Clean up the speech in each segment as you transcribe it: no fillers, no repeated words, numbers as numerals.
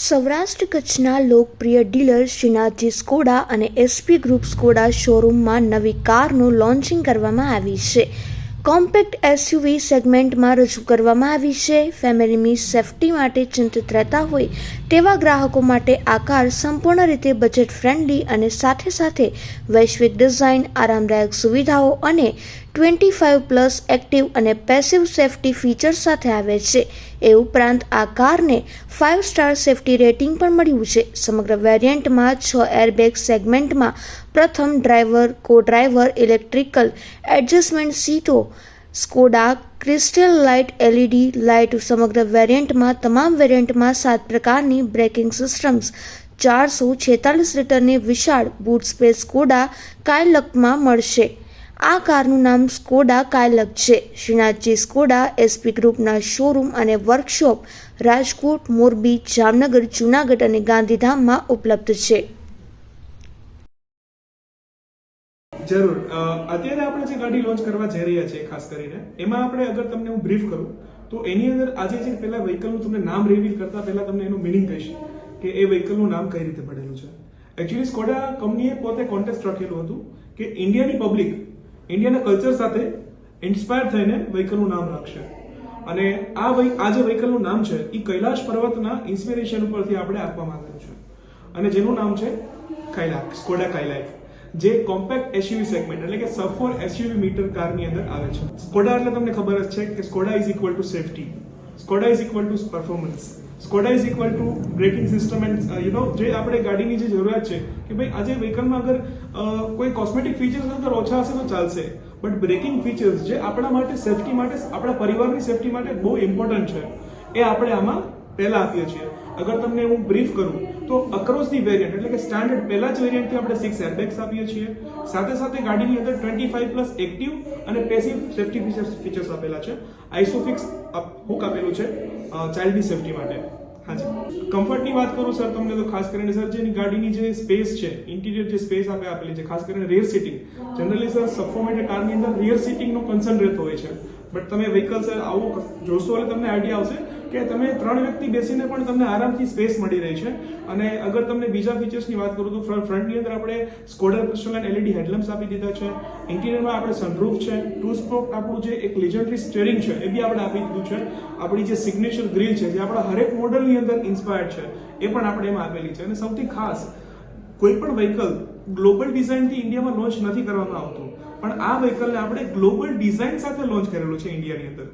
સૌરાષ્ટ્ર કચ્છના લોકપ્રિય dealer Shrinathji Skoda અને એસપી ગ્રુપ સ્કોડા શોરૂમમાં નવી કારનું લોન્ચિંગ કરવામાં આવી છે. કોમ્પેક્ટ એસયુવી સેગમેન્ટમાં રજૂ કરવામાં આવી છે. ફેમિલીની સેફટી માટે ચિંતિત રહેતા હોય તેવા ગ્રાહકો માટે આ કાર સંપૂર્ણ રીતે બજેટ ફ્રેન્ડલી અને સાથે સાથે વૈશ્વિક ડિઝાઇન, આરામદાયક સુવિધાઓ અને 25+ એક્ટિવ અને પેસિવ સેફટી ફીચર્સ સાથે આવે છે. એ ઉપરાંત આ કારને 5 સ્ટાર સેફટી રેટિંગ પણ મળ્યું છે. સમગ્ર વેરિયન્ટમાં 6 એરબેગ સેગમેન્ટમાં પ્રથમ ડ્રાઈવર, કો-ડ્રાઈવર, ઇલેક્ટ્રિકલ એડજસ્ટમેન્ટ સીટો, Skoda crystal light LED light. સમગ્ર વેરિયન્ટમાં તમામ વેરિયન્ટમાં 7 પ્રકારની બ્રેકિંગ સિસ્ટમ્સ, 446 લીટરની વિશાળ બૂટ સ્પેસ સ્કોડા કાયલકમાં મળશે. આ કારનું નામ સ્કોડા કાયલક છે. શ્રીનાથજી સ્કોડા એસપી ગ્રુપના શોરૂમ અને વર્કશોપ રાજકોટ, મોરબી, જામનગર, જૂનાગઢ અને ગાંધીધામમાં ઉપલબ્ધ છે. જરૂર. અત્યારે આપણે જે ગાડી લોન્ચ કરવા જઈ રહ્યા છીએ, ખાસ કરીને એમાં આપણે અગર તમને હું બ્રીફ કરું તો એની અંદર આજે જે પહેલા વ્હીકલનું તમને નામ રિવીલ કરતા પહેલા તમને એનું મિનિંગ કહીશ કે એ વ્હીકલનું નામ કઈ રીતે પડેલું છે. એકચ્યુઅલી સ્કોડા કંપનીએ પોતે કોન્ટેસ્ટ રાખેલું હતું કે ઇન્ડિયાની પબ્લિક ઇન્ડિયાના કલ્ચર સાથે ઇન્સ્પાયર થઈને વ્હીકલનું નામ રાખશે. અને આ જે વ્હીકલનું નામ છે એ કૈલાશ પર્વતના ઇન્સ્પિરેશન ઉપરથી આપણે આપવામાં આવેલું છે અને જેનું નામ છે કાયલાક, સ્કોડા કાયલાક, જે કોમ્પેક્ટ એસયુવી સેગમેન્ટ એટલે કે સબ 4 એસયુવી મીટર કારની અંદર આવે છે. સ્કોડા એટલે તમને ખબર જ છે કે Skoda is equal to safety, Skoda is equal to performance, Skoda is equal to braking system and જે આપણે ગાડીની જે જરૂરિયાત છે કે ભાઈ આજે વ્હીકલમાં અગર કોઈ કોસ્મેટિક ફીચર્સ અગર ઓછા હશે તો ચાલશે, બટ બ્રેકિંગ ફીચર્સ જે આપણા માટે સેફટી માટે, આપણા પરિવારની સેફટી માટે બહુ ઇમ્પોર્ટન્ટ છે એ આપણે આમાં પહેલા આપીએ છીએ. અગર તમને હું બ્રીફ કરું તો અક્રોસ ધી વેરિયન્ટ એટલે કે સ્ટાન્ડર્ડ પહેલા જ વેરિયન્ટથી આપણે 6 એરબેગ્સ આપીએ છીએ. સાથે સાથે ગાડીની અંદર 25+ એક્ટિવ અને પેસિવ સેફટી ફીચર્સ આપેલા છે. આઈસોફિક્સ હુક આપેલું છે ચાઇલ્ડની સેફટી માટે. હાજી. કમ્ફર્ટની વાત કરું સર તમને તો ખાસ કરીને સર જેની ગાડીની જે સ્પેસ છે, ઇન્ટિરિયર જે સ્પેસ આપણે આપેલી છે, ખાસ કરીને રેર સીટિંગ. જનરલી સર સબફોર્મેટેડ કારની અંદર રિયર સીટિંગનો કન્સર્ન રહેતો હોય છે, બટ તમે વ્હીકલ સર આવું જોશો એટલે તમને આઈડિયા આવશે કે તમે 3 વ્યક્તિ બેસીને પણ તમને આરામથી સ્પેસ મળી રહી છે. અને અગર તમને બીજા ફીચર્સની વાત કરું તો ફ્રન્ટની અંદર આપણે સ્કોડા ક્રિસ્ટલ એલઈડી હેડલેમ્પ્સ આપી દીધા છે. ઇન્ટિરિયરમાં આપણે સનરૂફ છે, 2 સ્પોક આપણું જે એક લેજન્ડરી સ્ટીયરિંગ છે એ બી આપણે આપી દીધું છે. આપણી જે સિગ્નેચર ગ્રીલ છે જે આપણા હરેક મોડલની અંદર ઇન્સ્પાયર્ડ છે એ પણ આપણે એમાં આપેલી છે. અને સૌથી ખાસ કોઈ પણ વ્હીકલ ગ્લોબલ ડિઝાઇનથી ઇન્ડિયામાં લોન્ચ નથી કરવામાં આવતું, પણ આ વ્હીકલને આપણે ગ્લોબલ ડિઝાઇન સાથે લોન્ચ કરેલું છે ઇન્ડિયાની અંદર.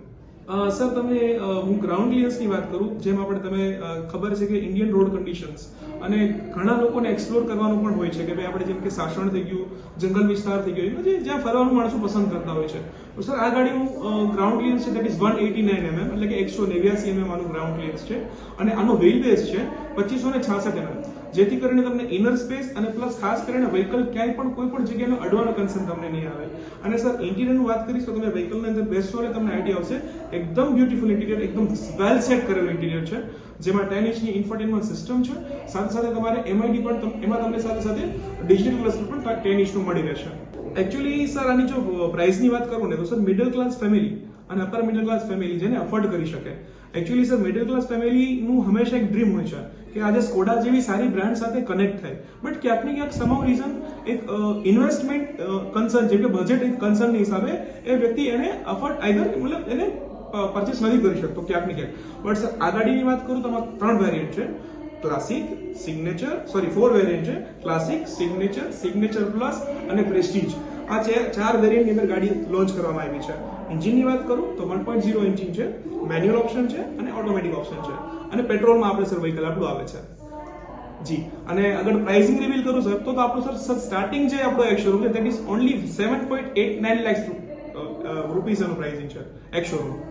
સર તમને હું ગ્રાઉન્ડ ક્લિયરન્સની વાત કરું, જેમ આપણે તમે ખબર છે કે ઇન્ડિયન રોડ કન્ડિશન્સ અને ઘણા લોકોને એક્સપ્લોર કરવાનું પણ હોય છે કે ભાઈ આપણે જેમ કે સાસણ થઈ ગયું, જંગલ વિસ્તાર થઈ ગયો, જ્યાં ફરવાનું માણસો પસંદ કરતા હોય છે. તો સર આ ગાડીનું ગ્રાઉન્ડ ક્લિયરન્સ છે દેટ ઇઝ 189 mm એટલે કે 189 mm આનું ગ્રાઉન્ડ ક્લિયરન્સ છે. અને આનો વ્હીલ બેઝ છે 2566 mm, જેથી કરીને તમને ઇનર સ્પેસ અને પ્લસ ખાસ કરીને વ્હીકલ ક્યાંય પણ કોઈ પણ જગ્યાનો અડવાનો કન્સર્ન તમને નહીં આવે. અને સર ઇન્ટિરિયરની વાત કરીશ તો તમે વ્હીકલની અંદર બેસશો એટલે તમને આઈડિયા આવશે એકદમ બ્યુટીફુલ ઇન્ટિરિયર, એકદમ વેલ સેટ કરેલું ઇન્ટિરિયર છે, જેમાં 10 ઇંચની ઇન્ફોટેનમેન્ટ સિસ્ટમ છે. સાથે સાથે તમારે એમઆઈડી પણ એમાં તમને સાથે સાથે ડિજિટલ ક્લસ્ટર પણ 10 ઇંચનું મળી રહેશે. એકચ્યુઅલી સર આની જો પ્રાઇસની વાત કરું ને તો સર મિડલ ક્લાસ ફેમિલી અને અપર મિડલ ક્લાસ ફેમિલી જેને અફોર્ડ કરી શકે, એકચ્યુઅલી સર મિડલ ક્લાસ ફેમિલીનું હંમેશા એક ડ્રીમ હોય છે કે આજે સ્કોડા જેવી સારી બ્રાન્ડ સાથે કનેક્ટ થાય, બટ ક્યાંક ને ક્યાંક સમાવ રીઝન એક ઇન્વેસ્ટમેન્ટ કન્સર્ન જેમ કે બજેટ એક કન્સર્નની હિસાબે એ વ્યક્તિ એને અફોર્ડ મતલબ એને પરચેસ નથી કરી શકતો ક્યાંક ને ક્યાંક. બટ સર આ ગાડીની વાત કરું તો આમાં 3 વેરિયન્ટ છે, ક્લાસિક, સિગ્નેચર, 4 વેરિયન્ટ છે, ક્લાસિક, સિગ્નેચર પ્લસ અને પ્રેસ્ટીજ. આ 4 વેરિયન્ટની અંદર ગાડી લોન્ચ કરવામાં આવી છે. એન્જિનની વાત કરું તો 1.0 એન્જિન છે, મેન્યુઅલ ઓપ્શન છે અને ઓટોમેટિક ઓપ્શન છે. અને પેટ્રોલમાં આપણે સર વ્હીકલ આપણું આવે છે જી. અને અગર પ્રાઇસિંગ રિવીલ કરું સર તો આપણું સર સ્ટાર્ટિંગ જે આપણો એક શોરૂમ છે that is only 7.89 lakh rupees એનું પ્રાઇસિંગ છે એક શોરૂમ.